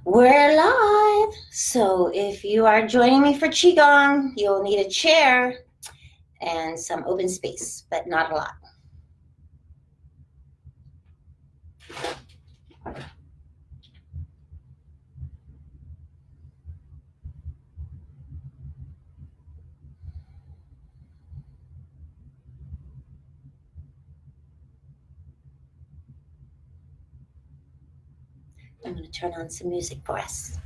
We're live. So if you are joining me for Qigong, you'll need a chair and some open space, but not a lot. I'm going to turn on some music for us.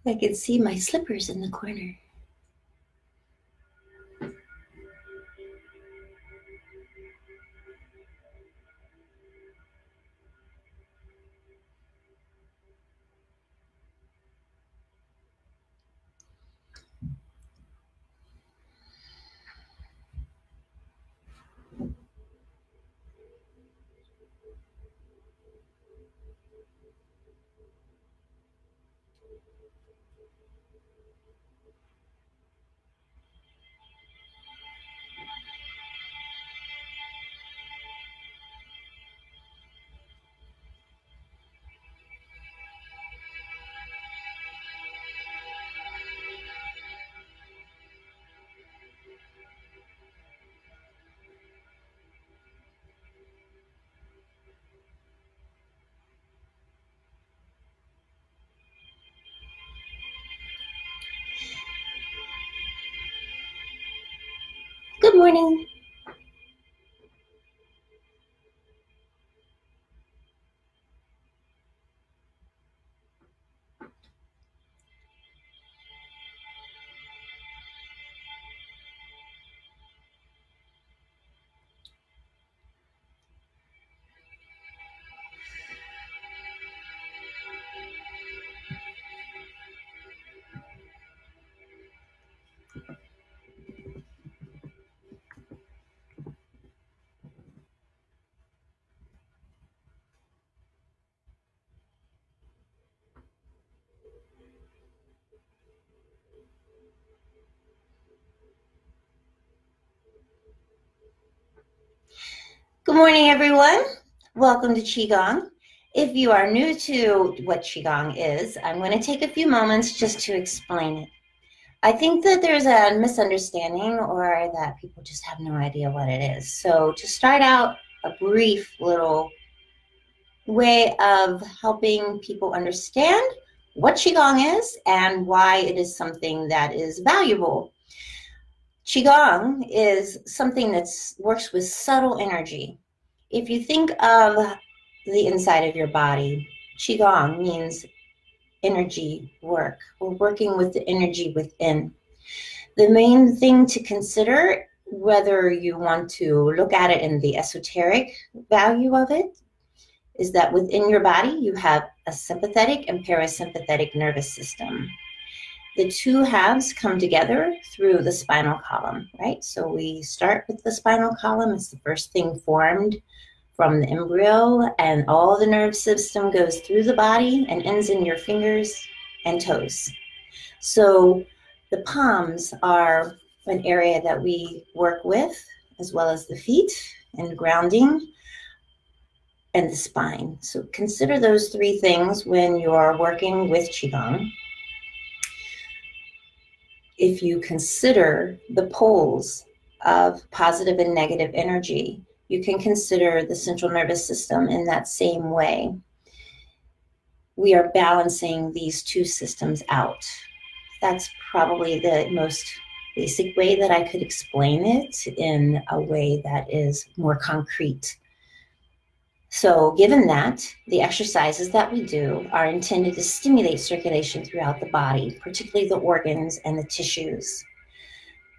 I can see my slippers in the corner. Good morning. Good morning, everyone. Welcome to Qigong. If you are new to what Qigong is, I'm going to take a few moments just to explain it. I think that there's a misunderstanding or that people just have no idea what it is. So to start out, a brief little way of helping people understand what Qigong is and why it is something that is valuable. Qigong is something that works with subtle energy. If you think of the inside of your body, Qigong means energy work. We're working with the energy within. The main thing to consider, whether you want to look at it in the esoteric value of it, is that within your body you have a sympathetic and parasympathetic nervous system. The two halves come together through the spinal column, right? So we start with the spinal column. It's the first thing formed from the embryo, and all the nerve system goes through the body and ends in your fingers and toes. So the palms are an area that we work with, as well as the feet and grounding and the spine. So consider those three things when you're working with Qigong. If you consider the poles of positive and negative energy, you can consider the central nervous system in that same way. We are balancing these two systems out. That's probably the most basic way that I could explain it in a way that is more concrete. So given that, the exercises that we do are intended to stimulate circulation throughout the body, particularly the organs and the tissues.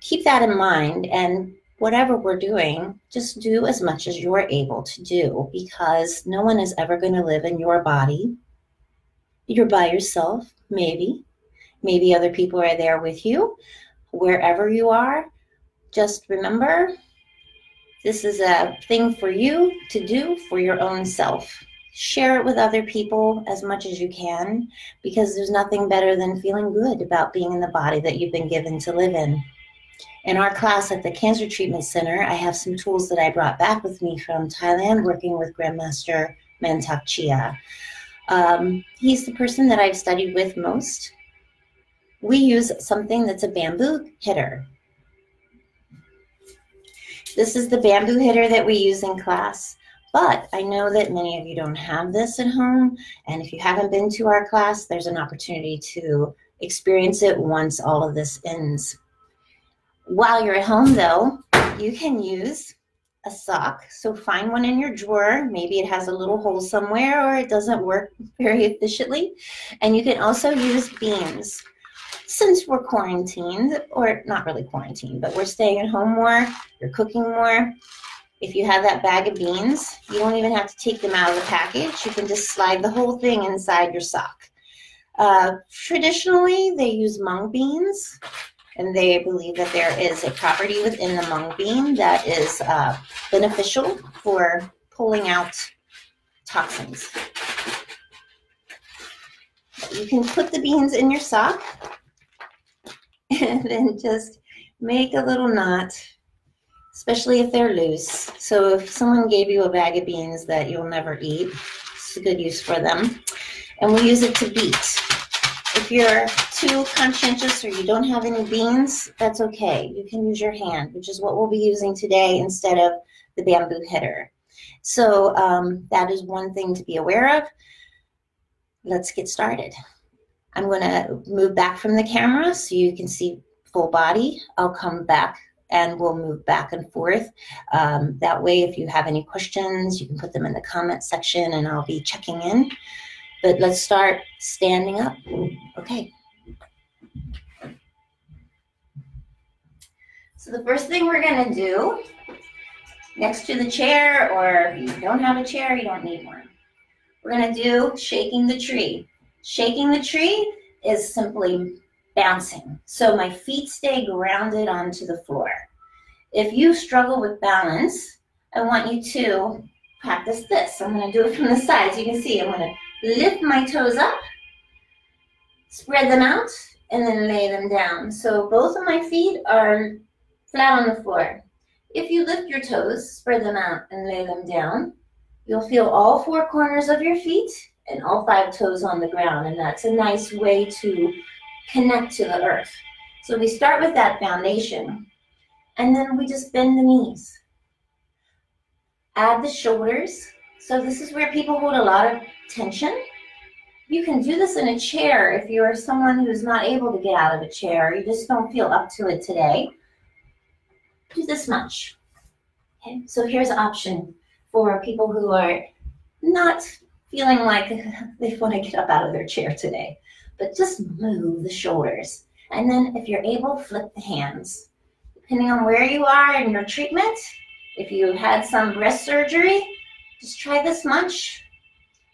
Keep that in mind, and whatever we're doing, just do as much as you're able to do, because no one is ever going to live in your body. You're by yourself, maybe. Maybe other people are there with you. Wherever you are, just remember, this is a thing for you to do for your own self. Share it with other people as much as you can, because there's nothing better than feeling good about being in the body that you've been given to live in. In our class at the Cancer Treatment Center, I have some tools that I brought back with me from Thailand, working with Grandmaster Mantak Chia. He's the person that I've studied with most. We use something that's a bamboo hitter. This is the bamboo hitter that we use in class, but I know that many of you don't have this at home, and if you haven't been to our class, there's an opportunity to experience it once all of this ends. While you're at home, though, you can use a sock. So find one in your drawer. Maybe it has a little hole somewhere, or it doesn't work very efficiently. And you can also use beans. Since we're quarantined, or not really quarantined, but we're staying at home more, you're cooking more, if you have that bag of beans, you don't even have to take them out of the package. You can just slide the whole thing inside your sock. Traditionally, they use mung beans, and they believe that there is a property within the mung bean that is beneficial for pulling out toxins. You can put the beans in your sock and then just make a little knot, especially if they're loose. So if someone gave you a bag of beans that you'll never eat, it's a good use for them. And we use it to beat. If you're too conscientious or you don't have any beans, that's okay. You can use your hand, which is what we'll be using today instead of the bamboo hitter. So that is one thing to be aware of. Let's get started. I'm going to move back from the camera so you can see full body. I'll come back and we'll move back and forth. That way, if you have any questions, you can put them in the comment section and I'll be checking in. But let's start standing up. Okay. So the first thing we're going to do, next to the chair, or if you don't have a chair, you don't need one. We're going to do shaking the tree. Shaking the tree is simply bouncing. So my feet stay grounded onto the floor. If you struggle with balance, I want you to practice this. I'm going to do it from the side. As you can see, I'm going to lift my toes up, spread them out, and then lay them down. So both of my feet are flat on the floor. If you lift your toes, spread them out, and lay them down, you'll feel all four corners of your feet and all 5 toes on the ground, and that's a nice way to connect to the earth. So we start with that foundation, and then we just bend the knees. Add the shoulders. So this is where people hold a lot of tension. You can do this in a chair if you're someone who's not able to get out of a chair, you just don't feel up to it today. Do this much. Okay, so here's an option for people who are not feeling like they want to get up out of their chair today, but just move the shoulders. And then if you're able, flip the hands. Depending on where you are in your treatment, if you had some breast surgery, just try this much,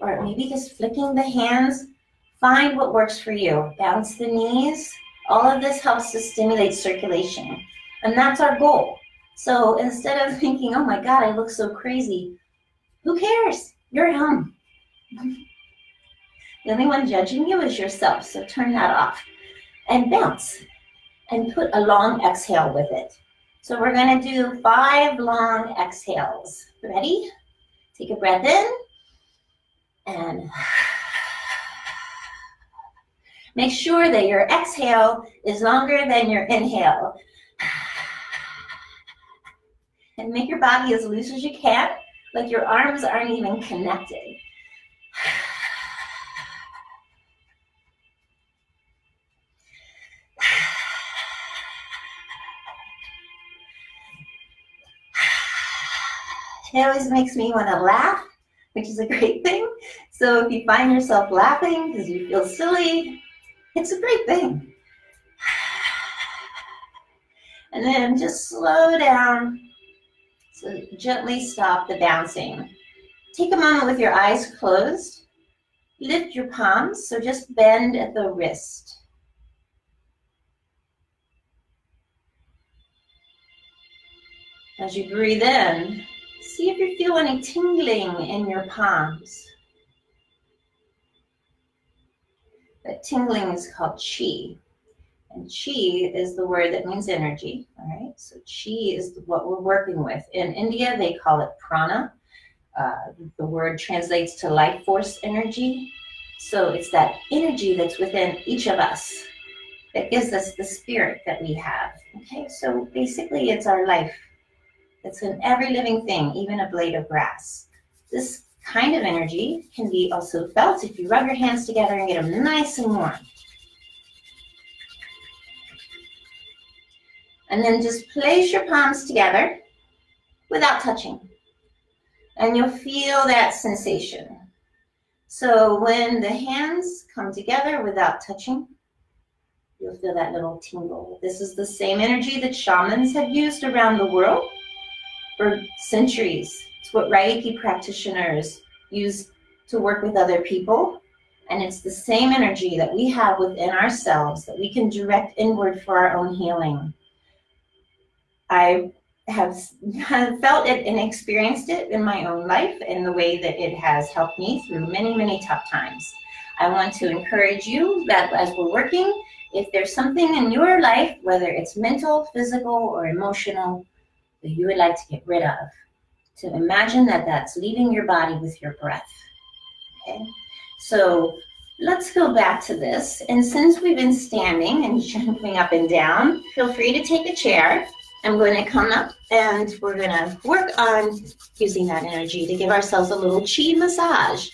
or maybe just flicking the hands. Find what works for you. Bounce the knees. All of this helps to stimulate circulation, and that's our goal. So instead of thinking, oh my God, I look so crazy, who cares? You're at home. The only one judging you is yourself, so turn that off. And bounce, and put a long exhale with it. So we're going to do 5 long exhales. Ready? Take a breath in, and make sure that your exhale is longer than your inhale. And make your body as loose as you can, like your arms aren't even connected. It always makes me want to laugh which is a great thing. So if you find yourself laughing because you feel silly, it's a great thing. And then just slow down. So gently stop the bouncing. Take a moment with your eyes closed. Lift your palms, so just bend at the wrist. As you breathe in, see if you feel any tingling in your palms. That tingling is called Qi. And Qi is the word that means energy, all right? So Qi is what we're working with. In India, they call it prana. The word translates to life force energy. So it's that energy that's within each of us that gives us the spirit that we have, okay? So basically, it's our life. It's in every living thing, even a blade of grass. This kind of energy can be also felt if you rub your hands together and get them nice and warm. And then just place your palms together without touching. And you'll feel that sensation. So when the hands come together without touching, you'll feel that little tingle. This is the same energy that shamans have used around the world for centuries. It's what Reiki practitioners use to work with other people. And it's the same energy that we have within ourselves that we can direct inward for our own healing. I have felt it and experienced it in my own life in the way that it has helped me through many, many tough times. I want to encourage you that as we're working, if there's something in your life, whether it's mental, physical, or emotional, that you would like to get rid of, to imagine that that's leaving your body with your breath, okay? So let's go back to this. And since we've been standing and jumping up and down, feel free to take a chair. I'm going to come up and we're going to work on using that energy to give ourselves a little Qi massage.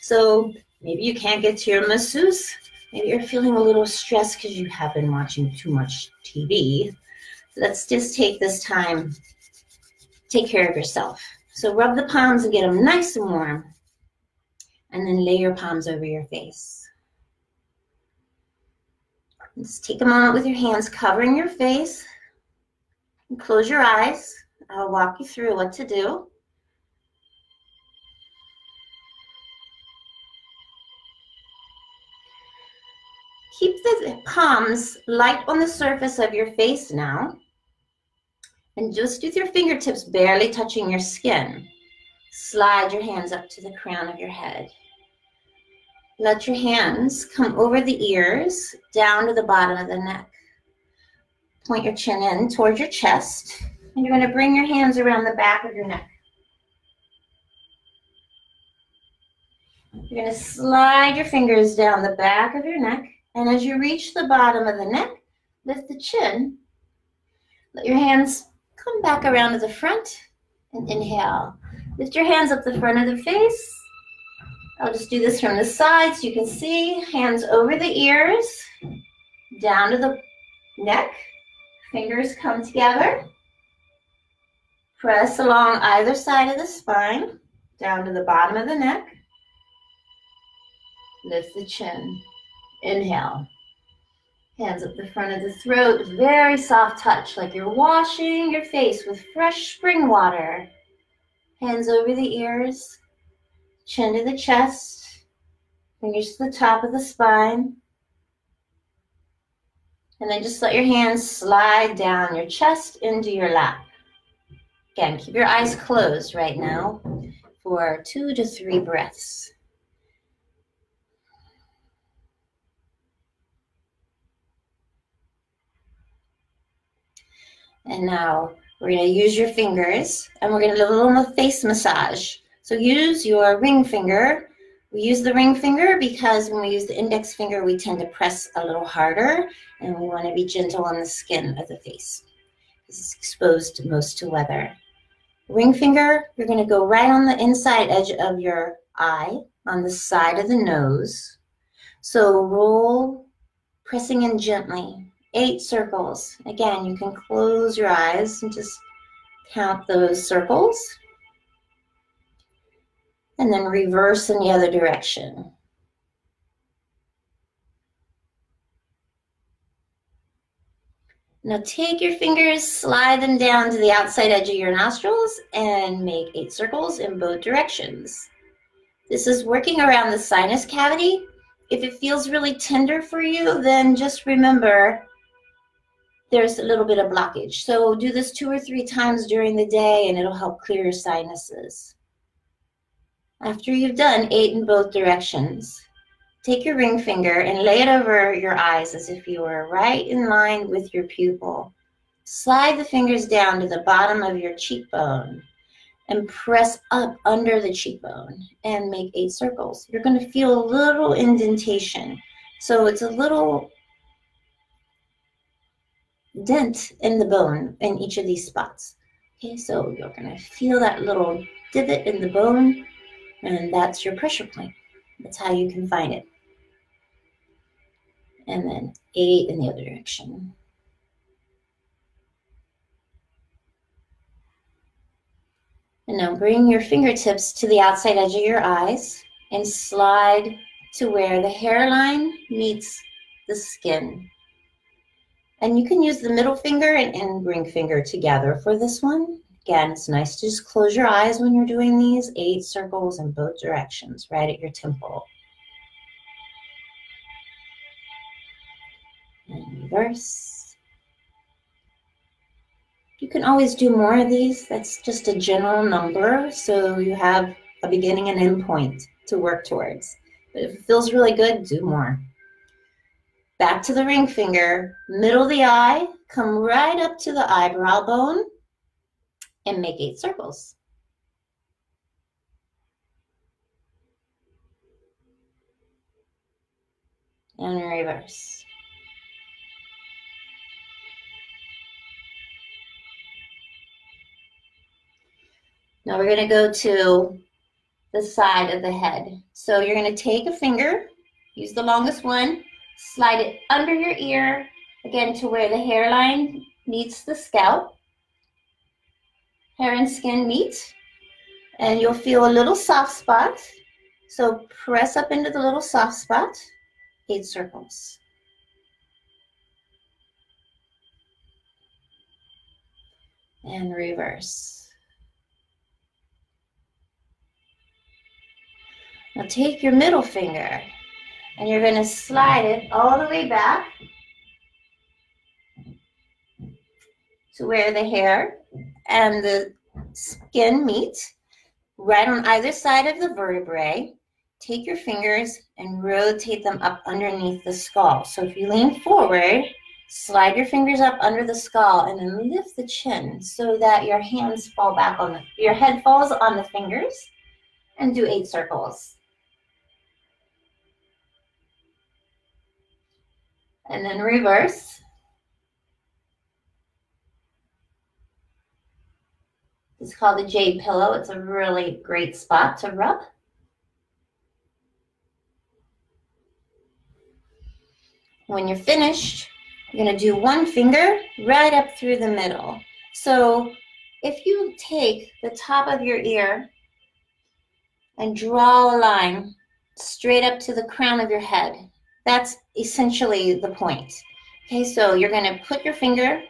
So maybe you can't get to your masseuse. Maybe you're feeling a little stressed because you have been watching too much TV. Let's just take this time, take care of yourself. So rub the palms and get them nice and warm. And then lay your palms over your face. Just take a moment with your hands covering your face. And close your eyes. I'll walk you through what to do. Keep the palms light on the surface of your face now. And just with your fingertips barely touching your skin, slide your hands up to the crown of your head. Let your hands come over the ears, down to the bottom of the neck. Point your chin in towards your chest, and you're going to bring your hands around the back of your neck. You're going to slide your fingers down the back of your neck, and as you reach the bottom of the neck, lift the chin. Let your hands come back around to the front, and inhale. Lift your hands up the front of the face. I'll just do this from the side so you can see. Hands over the ears, down to the neck. Fingers come together. Press along either side of the spine, down to the bottom of the neck. Lift the chin. Inhale. Hands up the front of the throat. Very soft touch, like you're washing your face with fresh spring water. Hands over the ears. Chin to the chest. Fingers to the top of the spine. And then just let your hands slide down your chest into your lap. Again, keep your eyes closed right now for 2 to 3 breaths. And now we're going to use your fingers and we're going to do a little face massage. So use your ring finger. We use the ring finger because when we use the index finger, we tend to press a little harder, and we want to be gentle on the skin of the face. This is exposed most to weather. Ring finger, you're going to go right on the inside edge of your eye, on the side of the nose. So roll, pressing in gently, 8 circles. Again, you can close your eyes and just count those circles. and then reverse in the other direction. Now take your fingers, slide them down to the outside edge of your nostrils, and make 8 circles in both directions. This is working around the sinus cavity. If it feels really tender for you, then just remember there's a little bit of blockage. So do this 2 or 3 times during the day, and it'll help clear your sinuses. After you've done 8 in both directions, take your ring finger and lay it over your eyes as if you were right in line with your pupil. Slide the fingers down to the bottom of your cheekbone and press up under the cheekbone and make 8 circles. You're going to feel a little indentation. So it's a little dent in the bone in each of these spots. Okay, so you're going to feel that little divot in the bone, and that's your pressure point. That's how you can find it. And then 8 in the other direction. And now bring your fingertips to the outside edge of your eyes and slide to where the hairline meets the skin. And you can use the middle finger and ring finger together for this one. Again, it's nice to just close your eyes when you're doing these. 8 circles in both directions, right at your temple. And reverse. You can always do more of these. That's just a general number, so you have a beginning and end point to work towards. But if it feels really good, do more. Back to the ring finger, middle of the eye, come right up to the eyebrow bone, and make 8 circles. And reverse. Now we're going to go to the side of the head. So you're going to take a finger, use the longest one, slide it under your ear, again to where the hairline meets the scalp. Hair and skin meet, and you'll feel a little soft spot. So press up into the little soft spot, 8 circles. And reverse. Now take your middle finger and you're going to slide it all the way back to where the hair and the skin meet, right on either side of the vertebrae. Take your fingers and rotate them up underneath the skull. So if you lean forward, slide your fingers up under the skull and then lift the chin so that your hands fall back on your head falls on the fingers, and do 8 circles. And then reverse. It's called the jade pillow. It's a really great spot to rub. When you're finished, you're going to do one finger right up through the middle. So if you take the top of your ear and draw a line straight up to the crown of your head, that's essentially the point. Okay, so you're going to put your finger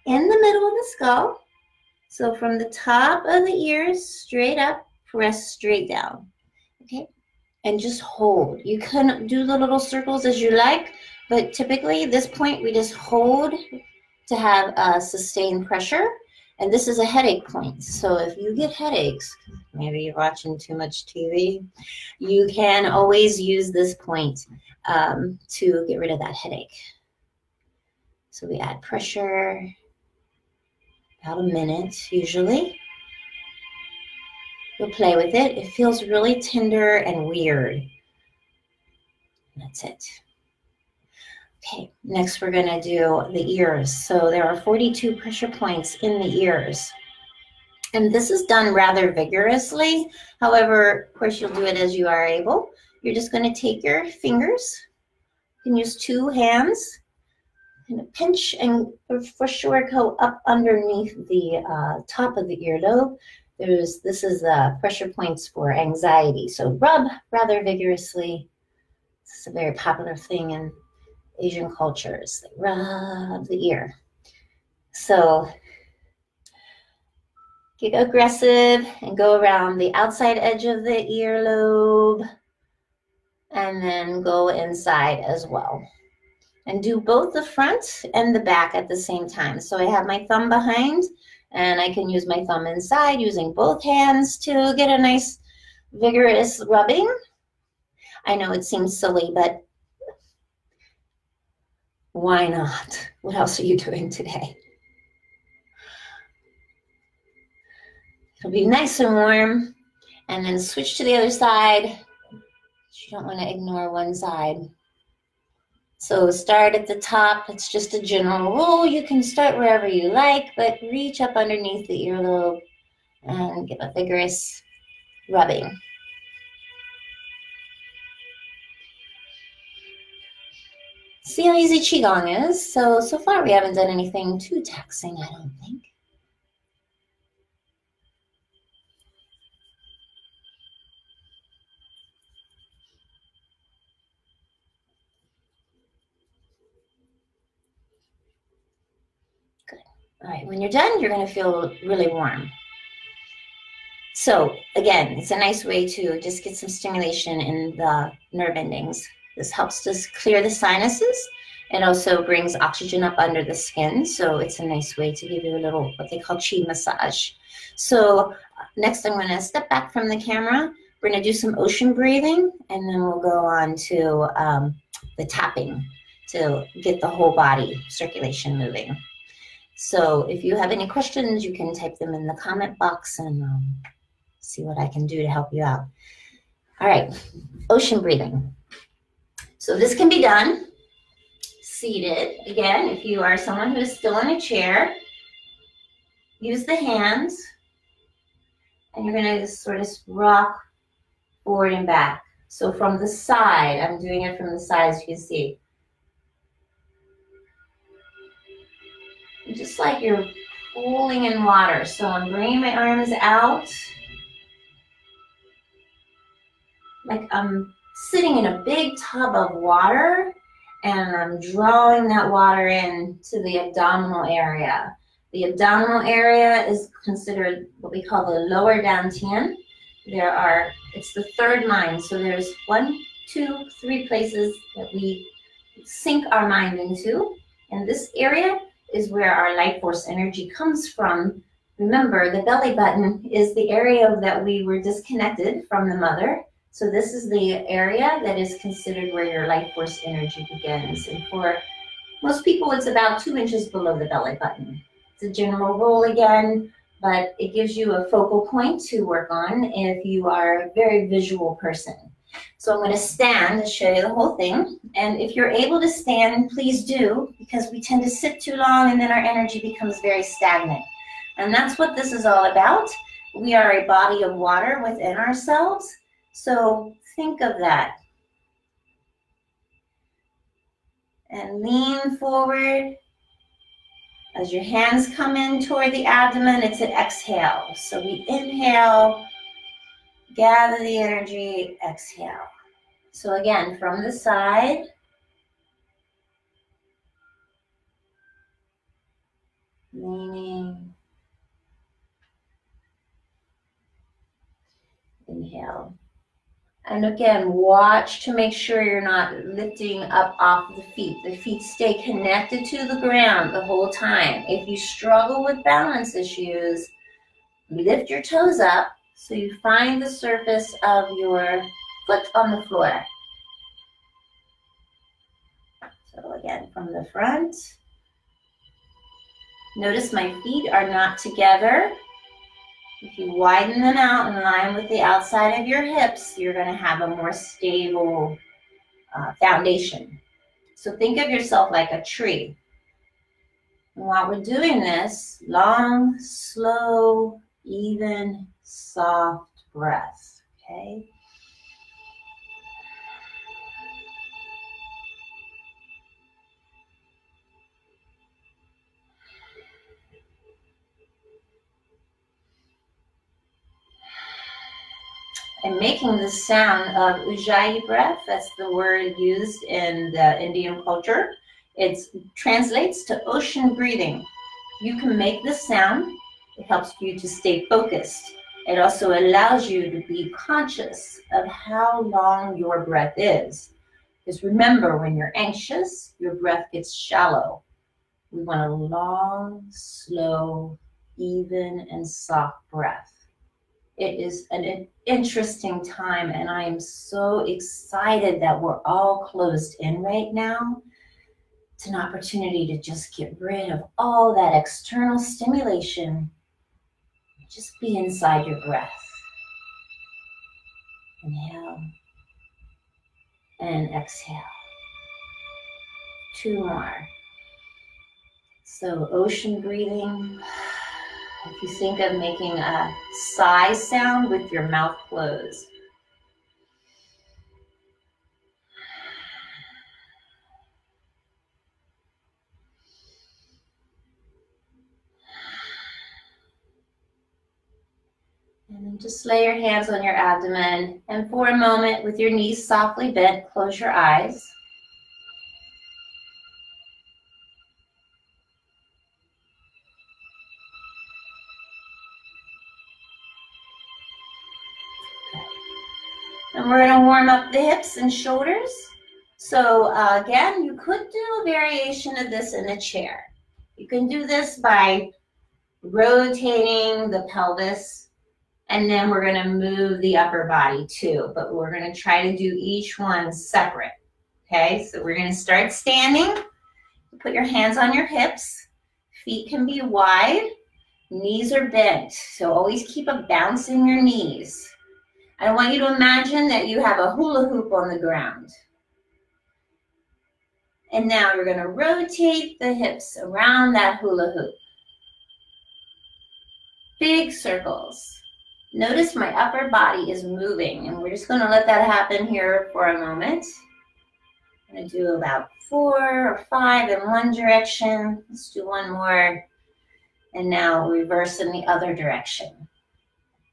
in the middle of the skull. So from the top of the ears straight up, press straight down. Okay, and just hold. You can do the little circles as you like, but typically at this point we just hold to have a sustained pressure. And this is a headache point. So if you get headaches, maybe you're watching too much TV, you can always use this point to get rid of that headache. So we add pressure, about a minute usually. You'll play with it. It feels really tender and weird. And that's it. Okay, next we're going to do the ears. So there are 42 pressure points in the ears. And this is done rather vigorously. However, of course, you'll do it as you are able. You're just going to take your fingers. You can use 2 hands. And pinch and for sure go up underneath the top of the earlobe. This is pressure points for anxiety. So rub rather vigorously. This is a very popular thing in Asian cultures. They rub the ear. So get aggressive and go around the outside edge of the earlobe and then go inside as well. And do both the front and the back at the same time. So I have my thumb behind and I can use my thumb inside using both hands to get a nice vigorous rubbing. I know it seems silly, but why not? What else are you doing today? It'll be nice and warm, and then switch to the other side. You don't want to ignore one side. So start at the top. It's just a general rule. You can start wherever you like, but reach up underneath the earlobe and give a vigorous rubbing. See how easy Qigong is? So far we haven't done anything too taxing, I don't think. Good. All right, when you're done, you're going to feel really warm. So again, it's a nice way to just get some stimulation in the nerve endings. This helps to clear the sinuses. It also brings oxygen up under the skin, so it's a nice way to give you a little, what they call Qi massage. So next I'm going to step back from the camera. We're going to do some ocean breathing, and then we'll go on to the tapping to get the whole body circulation moving. So if you have any questions, you can type them in the comment box and see what I can do to help you out. All right, ocean breathing. So this can be done seated. Again, if you are someone who is still in a chair, use the hands, and you're going to just sort of rock forward and back. So from the side, I'm doing it from the side, as you can see. Just like you're pooling in water. So I'm bringing my arms out, like I'm sitting in a big tub of water, and I'm drawing that water in to the abdominal area. The abdominal area is considered what we call the lower dantian. It's the third mind. So there's 1, 2, 3 places that we sink our mind into. And this area is where our life force energy comes from. Remember, the belly button is the area that we were disconnected from the mother. So this is the area that is considered where your life force energy begins. And for most people, it's about 2 inches below the belly button. It's a general rule again, but it gives you a focal point to work on if you are a very visual person. So I'm going to stand to show you the whole thing. And if you're able to stand, please do, because we tend to sit too long and then our energy becomes very stagnant. And that's what this is all about. We are a body of water within ourselves. So think of that. And lean forward. As your hands come in toward the abdomen, it's an exhale. So we inhale, gather the energy, exhale. So again, from the side. Leaning. Inhale. And again, watch to make sure you're not lifting up off the feet. The feet stay connected to the ground the whole time. If you struggle with balance issues, lift your toes up so you find the surface of your foot on the floor. So again, from the front. Notice my feet are not together. If you widen them out in line with the outside of your hips, you're going to have a more stable foundation. So think of yourself like a tree. And while we're doing this, long, slow, even, soft breath, okay? I'm making the sound of Ujjayi Breath. That's the word used in the Indian culture. It translates to ocean breathing. You can make this sound. It helps you to stay focused. It also allows you to be conscious of how long your breath is. Because remember, when you're anxious, your breath gets shallow. We want a long, slow, even, and soft breath. It is an interesting time, and I am so excited that we're all closed in right now. It's an opportunity to just get rid of all that external stimulation. Just be inside your breath. Inhale and exhale. 2 more. So ocean breathing. If you think of making a sigh sound with your mouth closed. And then just lay your hands on your abdomen, and for a moment with your knees softly bent, close your eyes. And we're going to warm up the hips and shoulders. So again, you could do a variation of this in a chair. You can do this by rotating the pelvis, and then we're going to move the upper body too, but we're going to try to do each one separate. Okay, so we're going to start standing. Put your hands on your hips. Feet can be wide. Knees are bent, so always keep a bounce in your knees. I want you to imagine that you have a hula hoop on the ground. And now you're going to rotate the hips around that hula hoop. Big circles. Notice my upper body is moving, and we're just going to let that happen here for a moment. I'm going to do about 4 or 5 in one direction. Let's do one more. And now reverse in the other direction.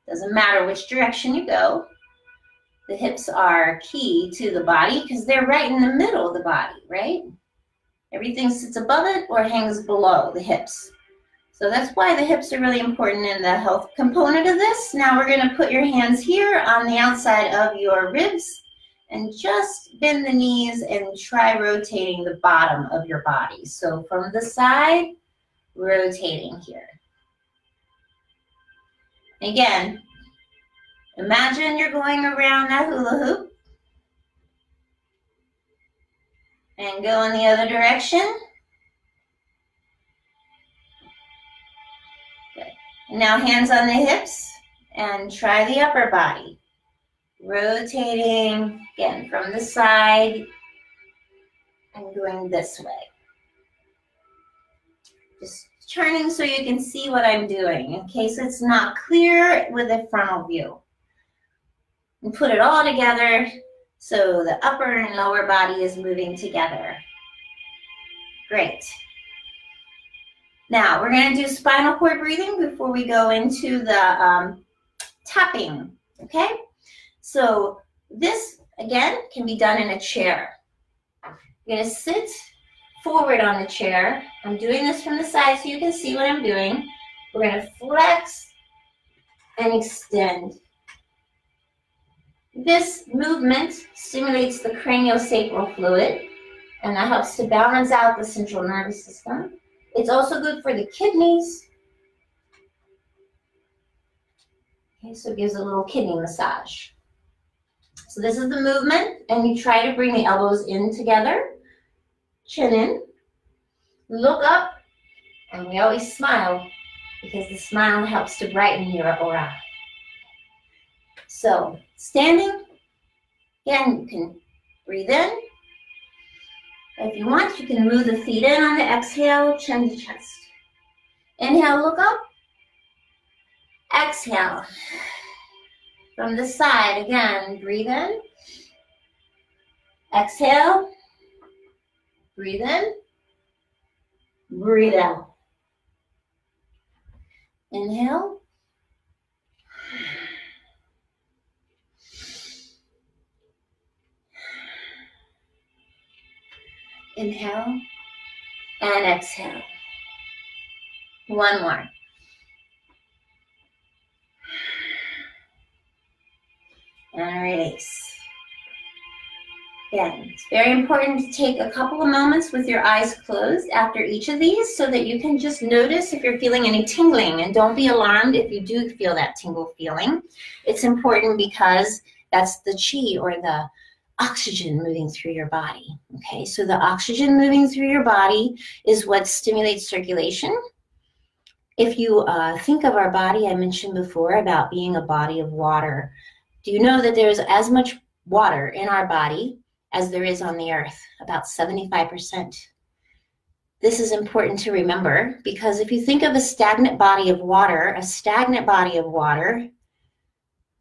Doesn't matter which direction you go. The hips are key to the body because they're right in the middle of the body, right? Everything sits above it or hangs below the hips. So that's why the hips are really important in the health component of this. Now we're going to put your hands here on the outside of your ribs and just bend the knees and try rotating the bottom of your body. So from the side, rotating here. Again, imagine you're going around that hula hoop and go in the other direction. Good. And now hands on the hips and try the upper body. Rotating, again, from the side and going this way. Just turning so you can see what I'm doing in case it's not clear with a frontal view. And put it all together so the upper and lower body is moving together. Great. Now we're going to do spinal cord breathing before we go into the tapping, okay? So this, again, can be done in a chair. You're going to sit forward on the chair. I'm doing this from the side so you can see what I'm doing. We're going to flex and extend. This movement stimulates the craniosacral fluid, and that helps to balance out the central nervous system. It's also good for the kidneys. Okay, so it gives a little kidney massage. So this is the movement, and you try to bring the elbows in together, chin in, look up, and we always smile because the smile helps to brighten your aura. So standing, again, you can breathe in. If you want, you can move the feet in on the exhale, chin to chest. Inhale, look up. Exhale. From the side, again, breathe in. Exhale. Breathe in. Breathe out. Inhale. Inhale and exhale. One more. And release. Again, it's very important to take a couple of moments with your eyes closed after each of these so that you can just notice if you're feeling any tingling, and don't be alarmed if you do feel that tingle feeling. It's important because that's the chi, or the oxygen moving through your body. Okay, so the oxygen moving through your body is what stimulates circulation. If you think of our body, I mentioned before about being a body of water. Do you know that there's as much water in our body as there is on the earth? About 75%. This is important to remember, because if you think of a stagnant body of water,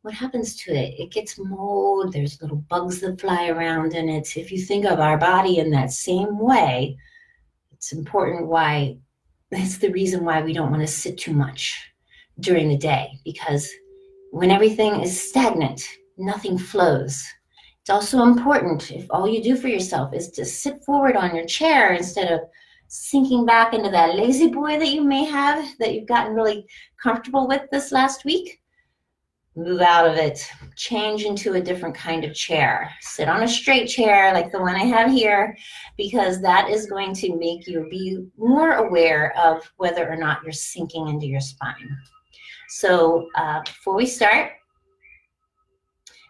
what happens to it? It gets mold, there's little bugs that fly around in it. If you think of our body in that same way, it's important why, that's the reason why we don't want to sit too much during the day, because when everything is stagnant, nothing flows. It's also important, if all you do for yourself is to sit forward on your chair instead of sinking back into that lazy boy that you may have, that you've gotten really comfortable with this last week. Move out of it. Change into a different kind of chair. Sit on a straight chair like the one I have here, because that is going to make you be more aware of whether or not you're sinking into your spine. So before we start,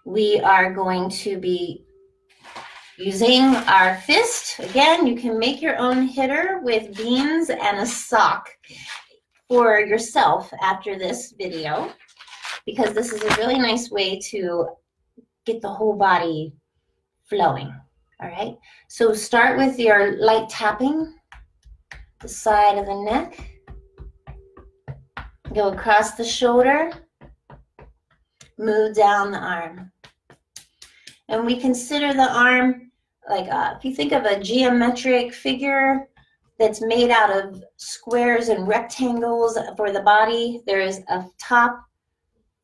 we are going to be using our fist. Again, you can make your own hitter with beans and a sock for yourself after this video, because this is a really nice way to get the whole body flowing. All right, so start with your light tapping the side of the neck. Go across the shoulder, move down the arm. And we consider the arm like, if you think of a geometric figure that's made out of squares and rectangles for the body, there is a top,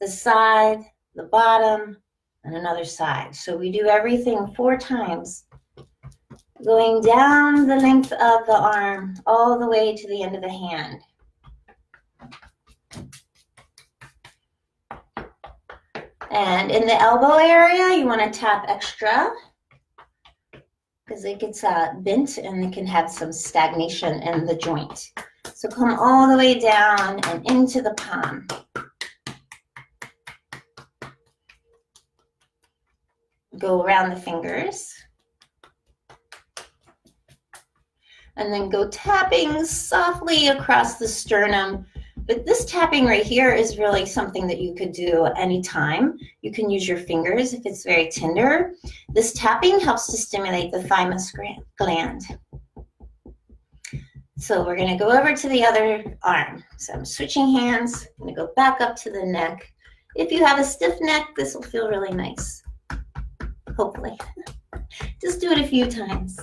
the side, the bottom, and another side. So we do everything 4 times, going down the length of the arm all the way to the end of the hand. And in the elbow area, you want to tap extra, because it gets bent and it can have some stagnation in the joint. So come all the way down and into the palm. Go around the fingers. And then go tapping softly across the sternum. But this tapping right here is really something that you could do anytime. You can use your fingers if it's very tender. This tapping helps to stimulate the thymus gland. So we're going to go over to the other arm. So I'm switching hands. I'm going to go back up to the neck. If you have a stiff neck, this will feel really nice. Hopefully. Just do it a few times.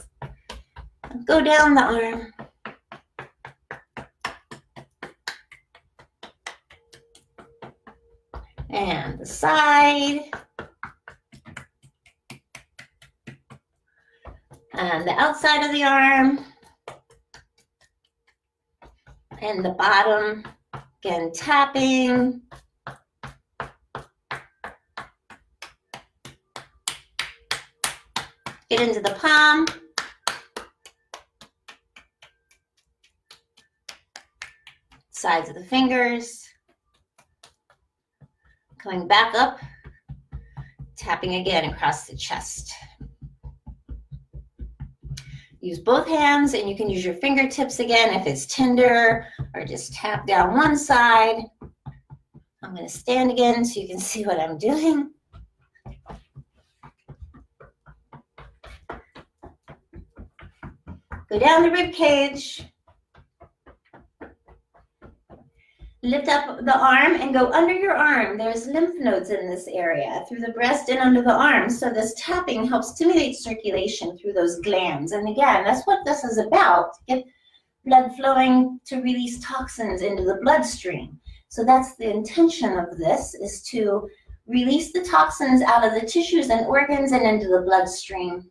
Go down the arm. And the side. And the outside of the arm. And the bottom. Again, tapping. Get into the palm. Sides of the fingers. Coming back up, tapping again across the chest. Use both hands, and you can use your fingertips again if it's tender, or just tap down one side. I'm going to stand again so you can see what I'm doing. Go down the rib cage. Lift up the arm and go under your arm. There's lymph nodes in this area, through the breast and under the arm. So this tapping helps stimulate circulation through those glands. And again, that's what this is about, to get blood flowing, to release toxins into the bloodstream. So that's the intention of this, is to release the toxins out of the tissues and organs and into the bloodstream.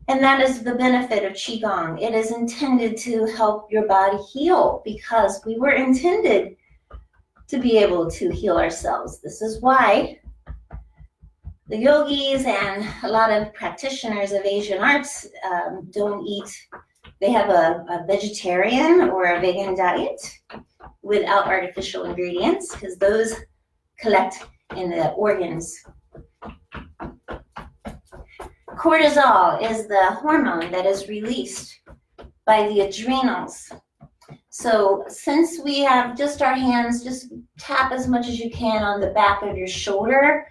And that is the benefit of Qigong. It is intended to help your body heal because we were intended to be able to heal ourselves. This is why the yogis and a lot of practitioners of Asian arts don't eat, they have a vegetarian or a vegan diet without artificial ingredients because those collect in the organs. Cortisol is the hormone that is released by the adrenals. So since we have just our hands, just tap as much as you can on the back of your shoulder.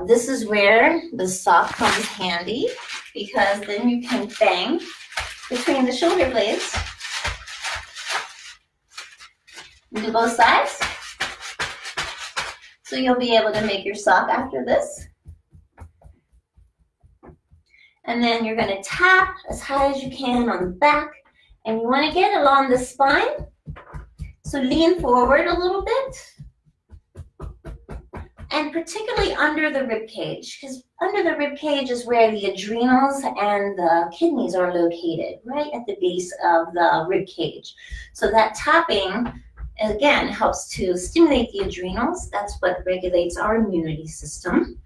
This is where the sock comes handy because then you can bang between the shoulder blades. Do both sides. So you'll be able to make your sock after this. And then you're going to tap as high as you can on the back. And you want to get along the spine. So lean forward a little bit. And particularly under the rib cage, because under the rib cage is where the adrenals and the kidneys are located, right at the base of the rib cage. So that tapping, again, helps to stimulate the adrenals. That's what regulates our immunity system.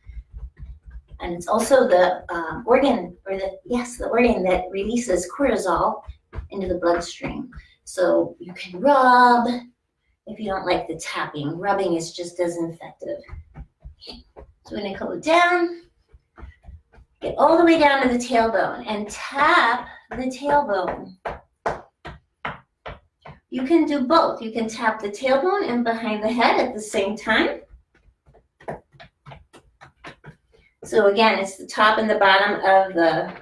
And it's also the organ that releases cortisol into the bloodstream. So you can rub if you don't like the tapping. Rubbing is just as effective. Okay. So we're going to go down, get all the way down to the tailbone and tap the tailbone. You can do both. You can tap the tailbone and behind the head at the same time. So again, it's the top and the bottom of the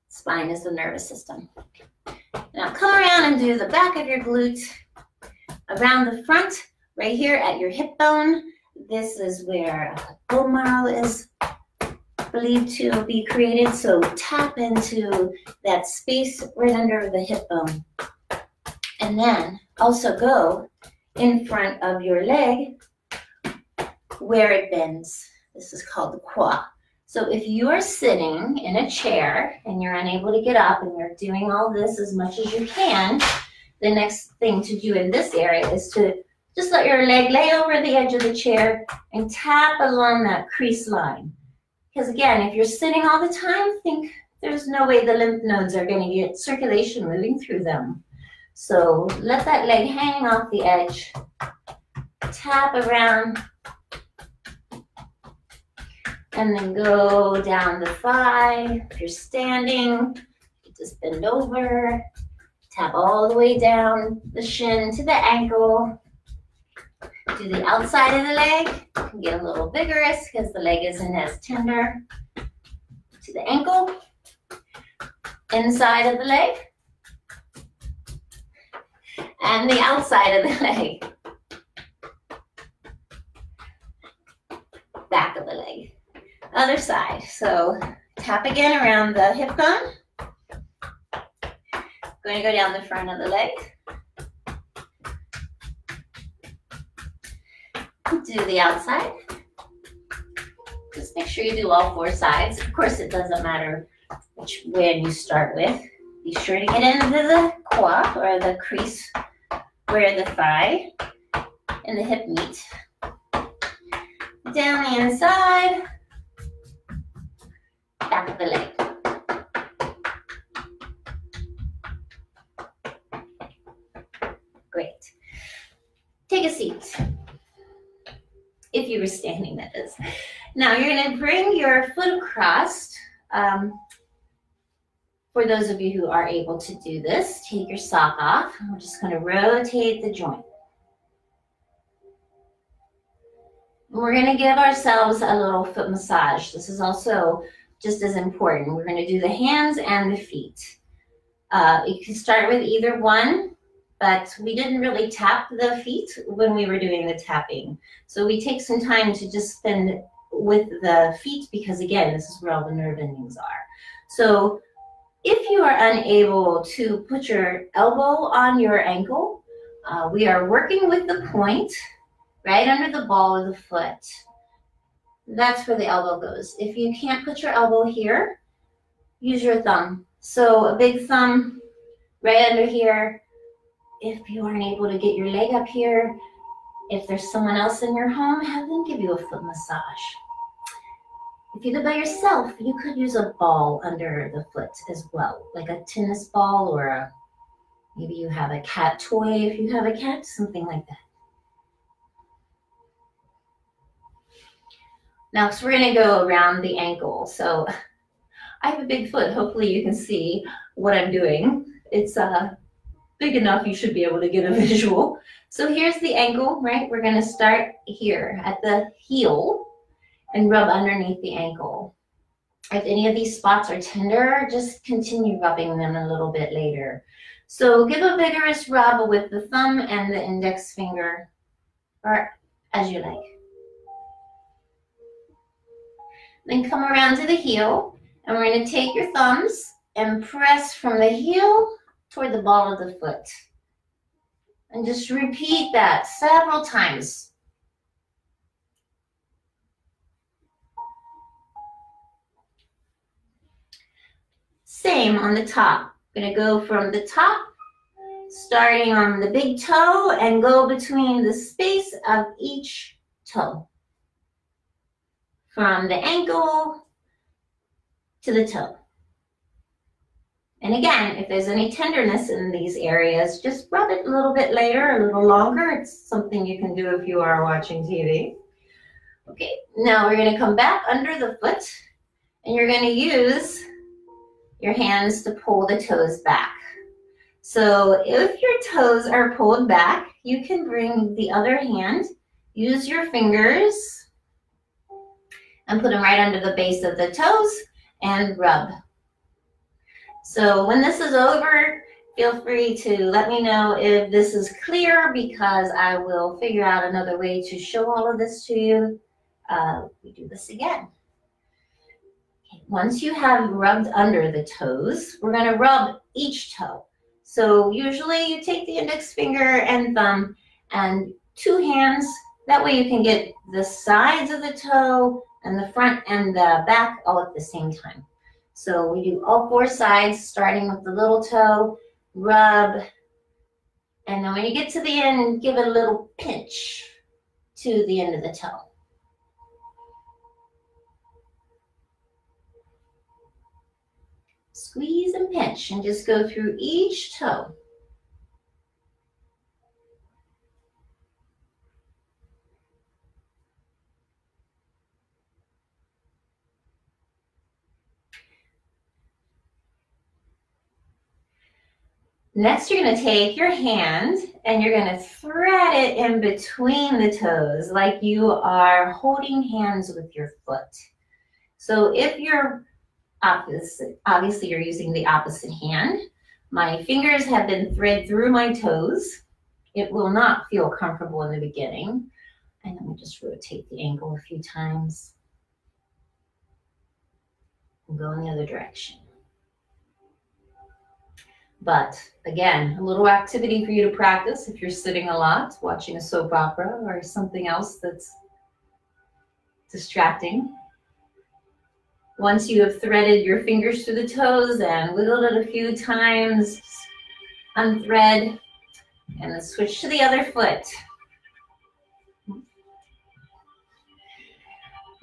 spine is the nervous system. Now come around and do the back of your glute, around the front, right here at your hip bone. This is where bone marrow is believed to be created. So tap into that space right under the hip bone. And then also go in front of your leg where it bends. This is called the quad. So if you are sitting in a chair and you're unable to get up and you're doing all this as much as you can, the next thing to do in this area is to just let your leg lay over the edge of the chair and tap along that crease line. Because again, if you're sitting all the time, think there's no way the lymph nodes are going to get circulation moving through them. So let that leg hang off the edge, tap around, and then go down the thigh. If you're standing, you just bend over, tap all the way down the shin to the ankle. Do the outside of the leg. You can get a little vigorous because the leg isn't as tender. To the ankle, inside of the leg, and the outside of the leg, back of the leg. Other side. So tap again around the hip bone. Going to go down the front of the leg. Do the outside. Just make sure you do all four sides. Of course, it doesn't matter which one you start with. Be sure to get into the quad or the crease where the thigh and the hip meet. Down the inside. Back of the leg. Great. Take a seat. If you were standing, that is. Now you're going to bring your foot across. For those of you who are able to do this, take your sock off. We're just going to rotate the joint. We're going to give ourselves a little foot massage. This is also just as important. We're going to do the hands and the feet. You can start with either one, but we didn't really tap the feet when we were doing the tapping. So we take some time to just spend with the feet because, again, this is where all the nerve endings are. So if you are unable to put your elbow on your ankle, we are working with the point right under the ball of the foot. That's where the elbow goes. If you can't put your elbow here, use your thumb. So a big thumb right under here. If you aren't able to get your leg up here, if there's someone else in your home, have them give you a foot massage. If you live by yourself, you could use a ball under the foot as well, like a tennis ball, or maybe you have a cat toy if you have a cat, something like that. Now, so we're going to go around the ankle. So I have a big foot. Hopefully you can see what I'm doing. It's big enough you should be able to get a visual. So here's the ankle, right? We're going to start here at the heel and rub underneath the ankle. If any of these spots are tender, just continue rubbing them a little bit later. So give a vigorous rub with the thumb and the index finger, or as you like. Then come around to the heel, and we're going to take your thumbs and press from the heel toward the ball of the foot. And just repeat that several times. Same on the top. I'm going to go from the top, starting on the big toe, and go between the space of each toe. From the ankle to the toe. And again, if there's any tenderness in these areas, just rub it a little bit later, a little longer. It's something you can do if you are watching TV. Okay, now we're going to come back under the foot, and you're going to use your hands to pull the toes back. So if your toes are pulled back, you can bring the other hand, use your fingers, and put them right under the base of the toes and rub. So when this is over, feel free to let me know if this is clear, because I will figure out another way to show all of this to you. We do this again. Okay. Once you have rubbed under the toes, we're going to rub each toe. So usually you take the index finger and thumb and two hands. That way you can get the sides of the toe and the front and the back all at the same time. So we do all four sides, starting with the little toe, rub, and then when you get to the end, give it a little pinch to the end of the toe. Squeeze and pinch, and just go through each toe. Next, you're going to take your hand and you're going to thread it in between the toes like you are holding hands with your foot. So if you're opposite, obviously you're using the opposite hand. My fingers have been thread through my toes. It will not feel comfortable in the beginning. And then we just rotate the ankle a few times. And go in the other direction. But again, a little activity for you to practice if you're sitting a lot, watching a soap opera or something else that's distracting. Once you have threaded your fingers through the toes and wiggled it a few times, unthread, and then switch to the other foot.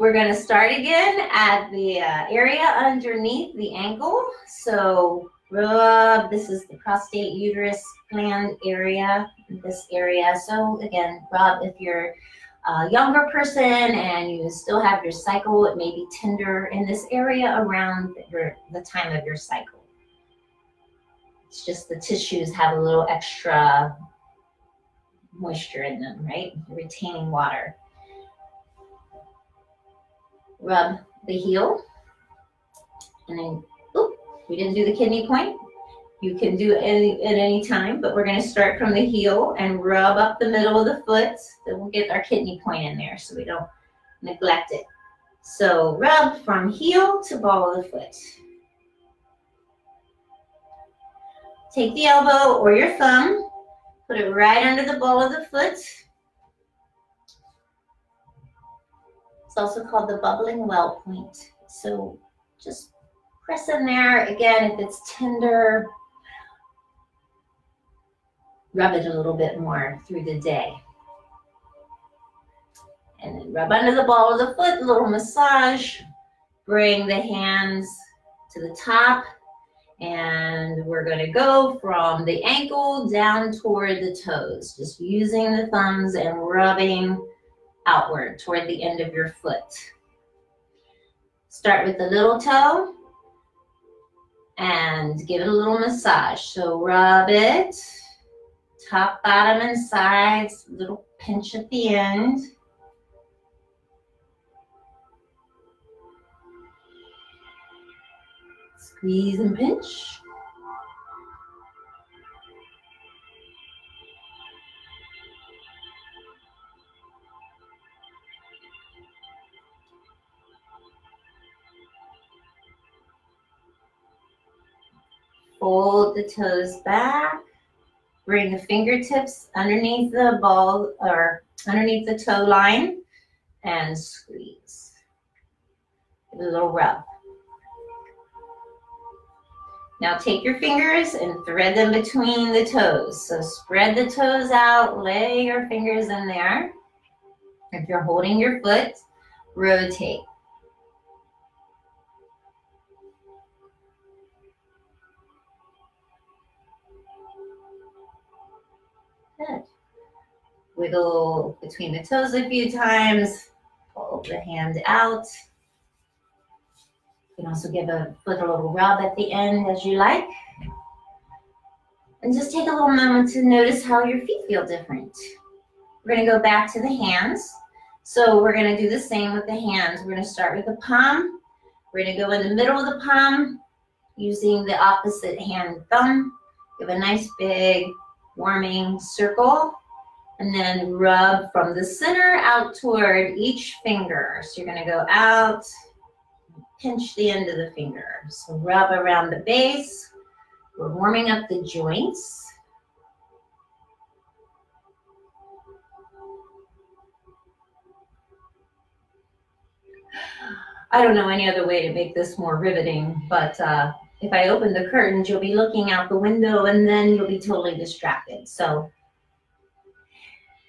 We're going to start again at the area underneath the ankle. So rub, this is the prostate uterus gland area, this area. So again, rub if you're a younger person and you still have your cycle, it may be tender in this area around the time of your cycle. It's just the tissues have a little extra moisture in them, right? Retaining water. Rub the heel, and then, oop, we didn't do the kidney point. You can do it at any time, but we're going to start from the heel and rub up the middle of the foot. Then we'll get our kidney point in there so we don't neglect it. So rub from heel to ball of the foot. Take the elbow or your thumb, put it right under the ball of the foot. It's also called the bubbling well point. So just Press in there. Again, if it's tender, rub it a little bit more through the day. And then rub under the ball of the foot, a little massage. Bring the hands to the top. And we're going to go from the ankle down toward the toes. Just using the thumbs and rubbing outward toward the end of your foot. Start with the little toe. And give it a little massage. So rub it. Top, bottom, and sides. Little pinch at the end. Squeeze and pinch. Fold the toes back. Bring the fingertips underneath the ball or underneath the toe line and squeeze. Give it a little rub. Now take your fingers and thread them between the toes. So spread the toes out, lay your fingers in there. If you're holding your foot, rotate. Good. Wiggle between the toes a few times. Pull the hand out. You can also give the foot a little rub at the end as you like. And just take a little moment to notice how your feet feel different. We're going to go back to the hands. So we're going to do the same with the hands. We're going to start with the palm. We're going to go in the middle of the palm using the opposite hand thumb. Give a nice big warming circle. And then rub from the center out toward each finger. So you're going to go out. Pinch the end of the finger. So rub around the base. We're warming up the joints. I don't know any other way to make this more riveting, but if I open the curtains, you'll be looking out the window and then you'll be totally distracted. So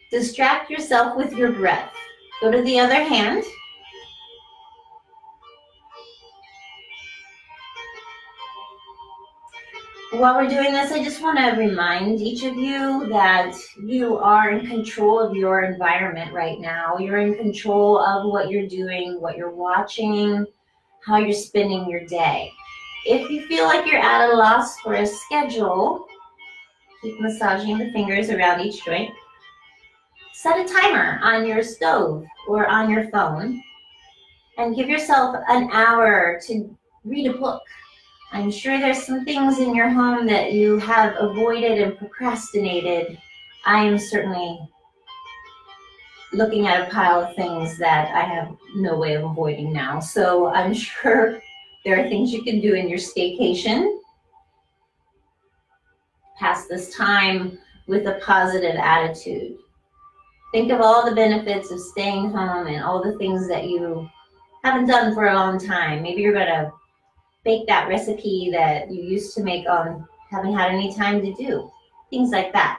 distract yourself with your breath. Go to the other hand. While we're doing this, I just want to remind each of you that you are in control of your environment right now. You're in control of what you're doing, what you're watching, how you're spending your day. If you feel like you're at a loss for a schedule, keep massaging the fingers around each joint. Set a timer on your stove or on your phone and give yourself an hour to read a book. I'm sure there's some things in your home that you have avoided and procrastinated. I am certainly looking at a pile of things that I have no way of avoiding now. So I'm sure there are things you can do in your staycation. Pass this time with a positive attitude. Think of all the benefits of staying home and all the things that you haven't done for a long time. Maybe you're going to bake that recipe that you used to make on haven't had any time to do. Things like that.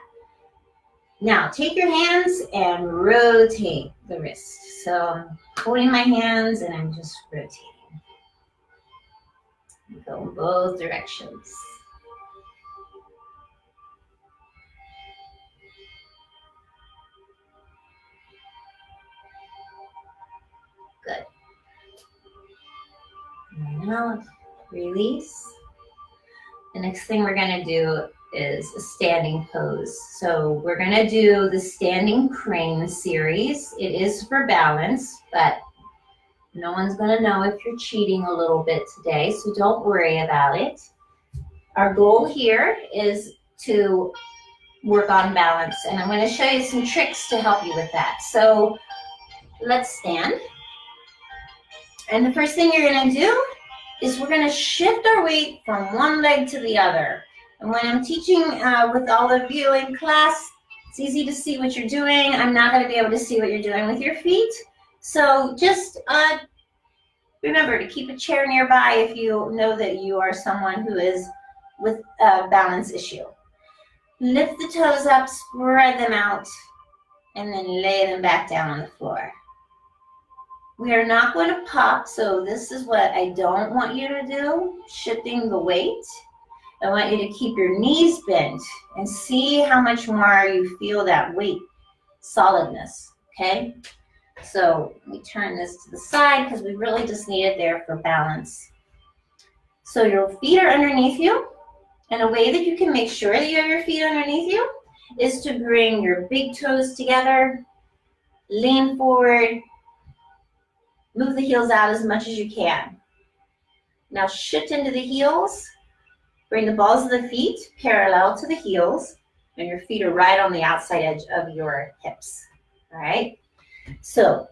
Now, take your hands and rotate the wrist. So I'm holding my hands and I'm just rotating. Go in both directions. Good. And now, release. The next thing we're going to do is a standing pose. So we're going to do the standing crane series. It is for balance, but no one's going to know if you're cheating a little bit today, so don't worry about it. Our goal here is to work on balance, and I'm going to show you some tricks to help you with that. So let's stand. And the first thing you're going to do is we're going to shift our weight from one leg to the other. And when I'm teaching with all of you in class, it's easy to see what you're doing. I'm not going to be able to see what you're doing with your feet. So just Remember to keep a chair nearby if you know that you are someone who is with a balance issue. Lift the toes up, spread them out, and then lay them back down on the floor. We are not going to pop, so this is what I don't want you to do, shifting the weight. I want you to keep your knees bent and see how much more you feel that weight solidness, okay? So let me turn this to the side because we really just need it there for balance. So your feet are underneath you, and a way that you can make sure that you have your feet underneath you is to bring your big toes together, lean forward, move the heels out as much as you can. Now shift into the heels. Bring the balls of the feet parallel to the heels, and your feet are right on the outside edge of your hips. All right? So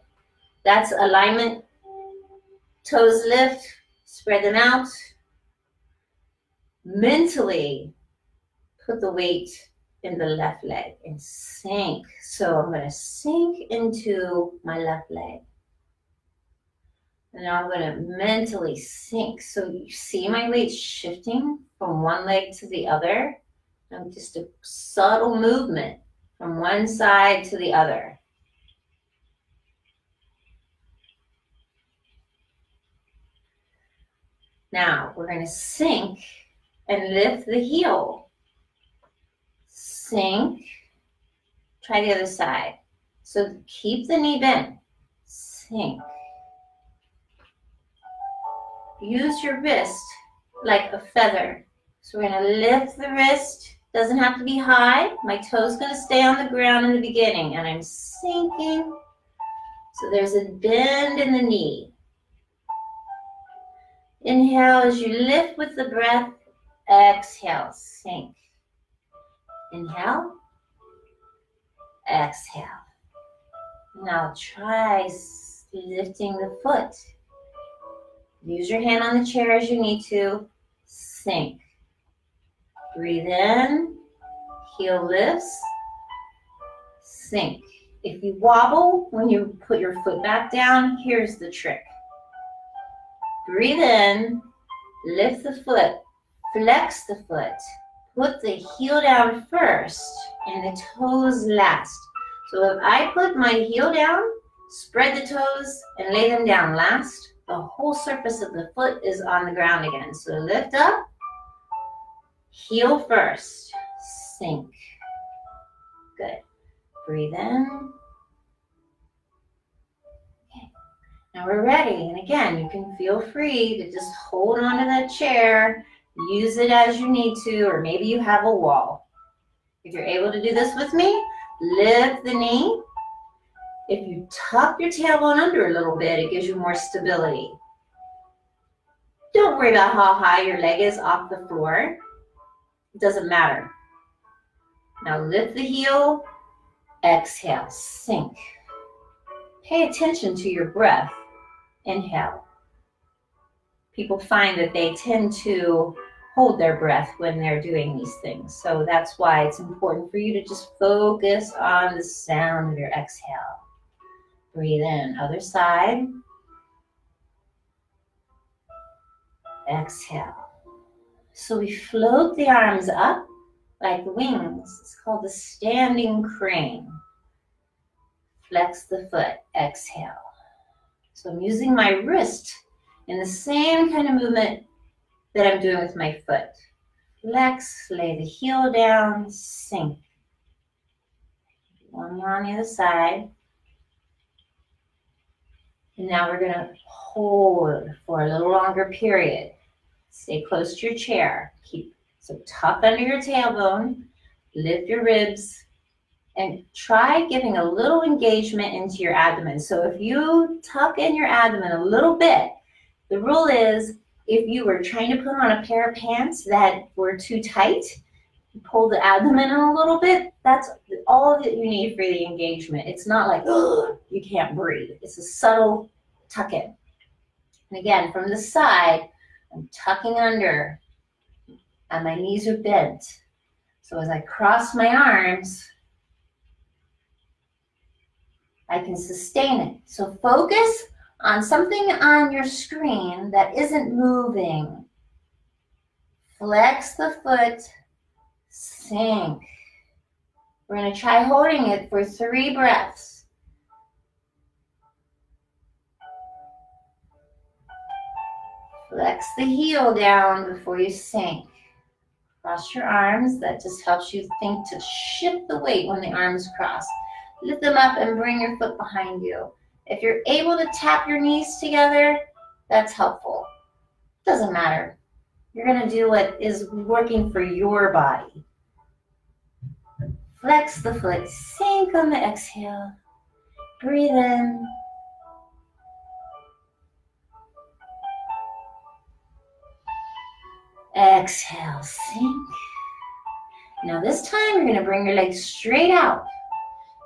that's alignment. Toes lift, spread them out. Mentally put the weight in the left leg and sink. So I'm going to sink into my left leg. And now I'm going to mentally sink. So you see my weight shifting from one leg to the other. And just a subtle movement from one side to the other. Now we're going to sink and lift the heel. Sink. Try the other side. So keep the knee bent. Sink. Use your wrist like a feather. So we're going to lift the wrist. Doesn't have to be high. My toe's going to stay on the ground in the beginning. And I'm sinking. So there's a bend in the knee. Inhale as you lift with the breath. Exhale, sink. Inhale. Exhale. Now try lifting the foot. Use your hand on the chair as you need to. Sink. Breathe in. Heel lifts. Sink. If you wobble when you put your foot back down, here's the trick. Breathe in. Lift the foot. Flex the foot. Put the heel down first and the toes last. So if I put my heel down, spread the toes and lay them down last, the whole surface of the foot is on the ground again. So lift up, heel first, sink. Good. Breathe in. Okay. Now we're ready. And again, you can feel free to just hold on to that chair, use it as you need to, or maybe you have a wall. If you're able to do this with me, lift the knee. If you tuck your tailbone under a little bit, it gives you more stability. Don't worry about how high your leg is off the floor. It doesn't matter. Now lift the heel, exhale, sink. Pay attention to your breath. Inhale. People find that they tend to hold their breath when they're doing these things. So that's why it's important for you to just focus on the sound of your exhale. Breathe in, other side. Exhale. So we float the arms up like wings. It's called the standing crane. Flex the foot, exhale. So I'm using my wrist in the same kind of movement that I'm doing with my foot. Flex, lay the heel down, sink. One more on the other side. And now we're going to hold for a little longer period. Stay close to your chair. So tuck under your tailbone, lift your ribs, and try giving a little engagement into your abdomen. So if you tuck in your abdomen a little bit, the rule is if you were trying to put on a pair of pants that were too tight, you pull the abdomen in a little bit, that's all that you need for the engagement. It's not like, ugh, you can't breathe. It's a subtle tuck in. And again, from the side, I'm tucking under and my knees are bent. So as I cross my arms, I can sustain it. So focus On something on your screen that isn't moving, flex the foot, sink. We're going to try holding it for 3 breaths. Flex the heel down before you sink. Cross your arms. That just helps you think to shift the weight when the arms cross. Lift them up and bring your foot behind you. If you're able to tap your knees together, that's helpful. Doesn't matter. You're going to do what is working for your body. Flex the foot, sink on the exhale. Breathe in. Exhale, sink. Now this time you're going to bring your legs straight out.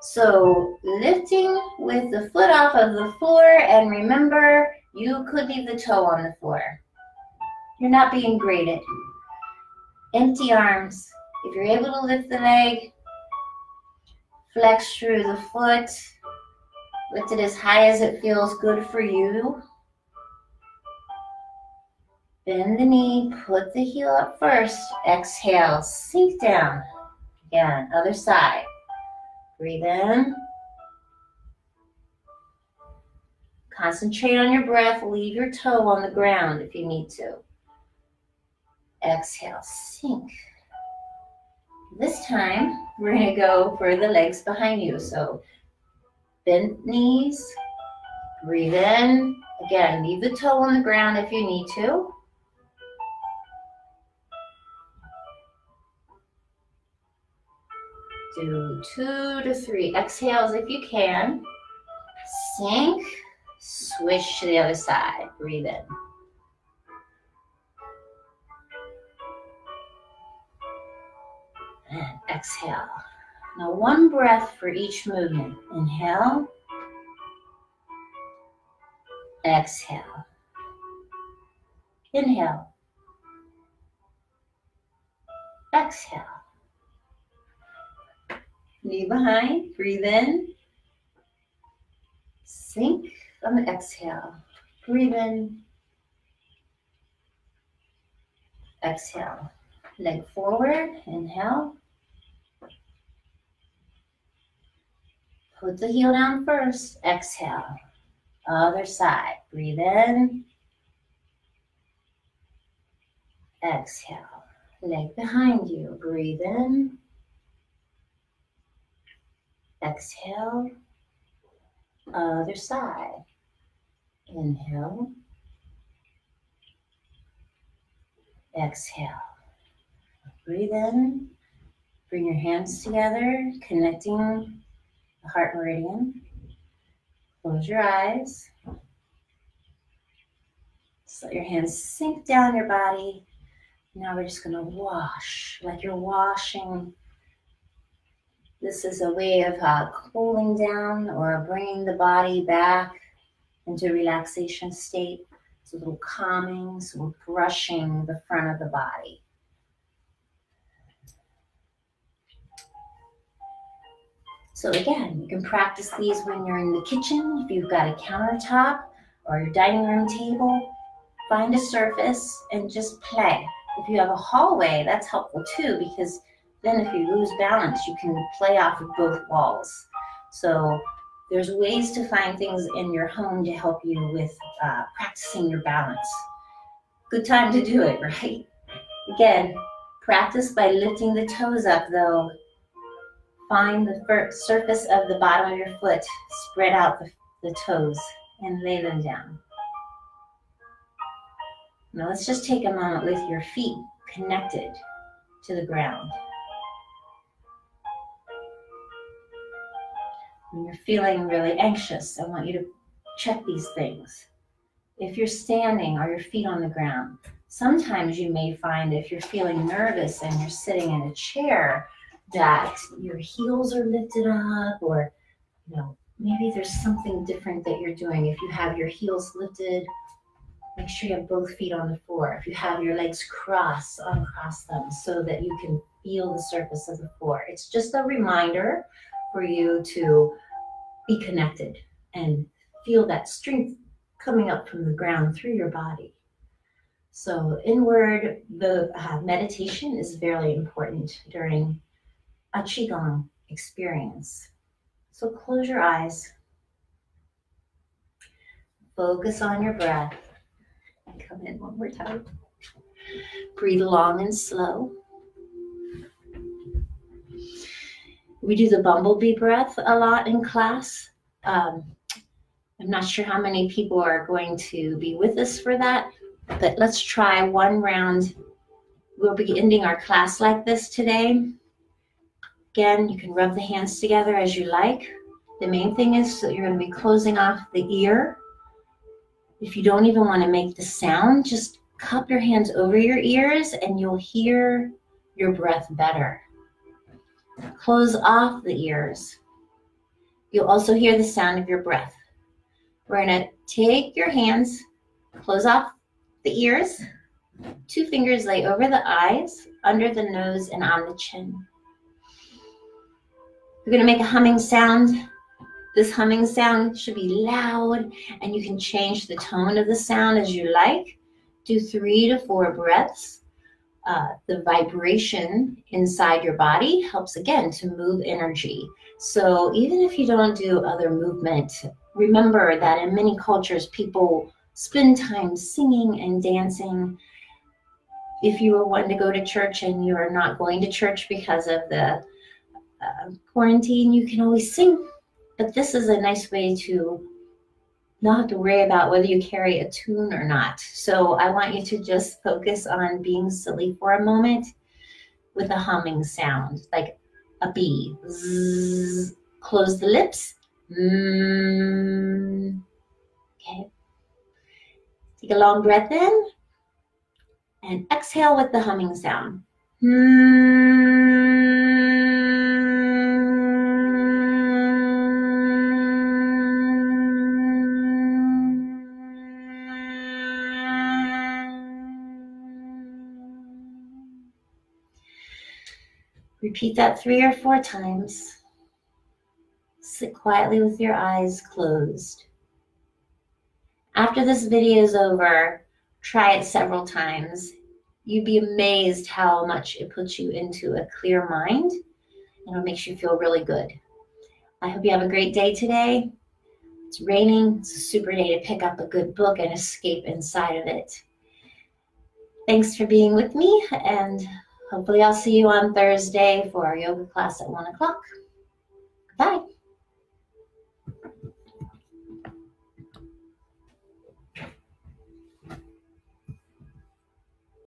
So lifting with the foot off of the floor, and remember, you could leave the toe on the floor. You're not being graded. Empty arms. If you're able to lift the leg, flex through the foot. Lift it as high as it feels good for you. Bend the knee, put the heel up first. Exhale, sink down. Again, other side. Breathe in. Concentrate on your breath. Leave your toe on the ground if you need to. Exhale, sink. This time, we're going to go for the legs behind you. So, bend knees. Breathe in. Again, leave the toe on the ground if you need to. Do 2 to 3 exhales if you can. Sink. Switch to the other side. Breathe in. And exhale. Now 1 breath for each movement. Inhale. Exhale. Inhale. Exhale. Knee behind, breathe in. Sink on the exhale. Breathe in. Exhale. Leg forward, inhale. Put the heel down first, exhale. Other side, breathe in. Exhale. Leg behind you, breathe in. Exhale, other side. Inhale. Exhale. Breathe in. Bring your hands together, connecting the heart meridian. Close your eyes. Just let your hands sink down your body. Now we're just going to wash, like you're washing. This is a way of cooling down or bringing the body back into a relaxation state. It's a little calming, so we're brushing the front of the body. So again, you can practice these when you're in the kitchen. If you've got a countertop or your dining room table, find a surface and just play. If you have a hallway, that's helpful too, because then if you lose balance, you can play off of both walls. So there's ways to find things in your home to help you with practicing your balance. Good time to do it, right? Again, practice by lifting the toes up though. Find the surface of the bottom of your foot, spread out the toes and lay them down. Now let's just take a moment with your feet connected to the ground. When you're feeling really anxious, I want you to check these things. If you're standing or your feet on the ground, sometimes you may find if you're feeling nervous and you're sitting in a chair that your heels are lifted up, or maybe there's something different that you're doing. If you have your heels lifted, make sure you have both feet on the floor. If you have your legs crossed, uncross them so that you can feel the surface of the floor. It's just a reminder for you to be connected and feel that strength coming up from the ground through your body. So inward, the meditation is very important during a Qigong experience. So close your eyes. Focus on your breath. Come in one more time. Breathe long and slow. We do the bumblebee breath a lot in class. I'm not sure how many people are going to be with us for that, but let's try one round. We'll be ending our class like this today. Again, you can rub the hands together as you like. The main thing is that you're going to be closing off the ear. If you don't even want to make the sound, just cup your hands over your ears and you'll hear your breath better. Close off the ears. You'll also hear the sound of your breath. We're going to take your hands, close off the ears, 2 fingers lay over the eyes, under the nose, and on the chin. We're going to make a humming sound. This humming sound should be loud, and you can change the tone of the sound as you like. Do 3 to 4 breaths. The vibration inside your body helps, again, to move energy. So even if you don't do other movement, remember that in many cultures, people spend time singing and dancing. If you were wanting to go to church and you are not going to church because of the quarantine, you can always sing. But this is a nice way to not have to worry about whether you carry a tune or not. So I want you to just focus on being silly for a moment with a humming sound, like a bee. Zzz. Close the lips. Okay. Take a long breath in and exhale with the humming sound. Repeat that 3 or 4 times. Sit quietly with your eyes closed. After this video is over, try it several times. You'd be amazed how much it puts you into a clear mind, and it makes you feel really good. I hope you have a great day today. It's raining. It's a super day to pick up a good book and escape inside of it. Thanks for being with me, and hopefully I'll see you on Thursday for our yoga class at 1 o'clock. Bye.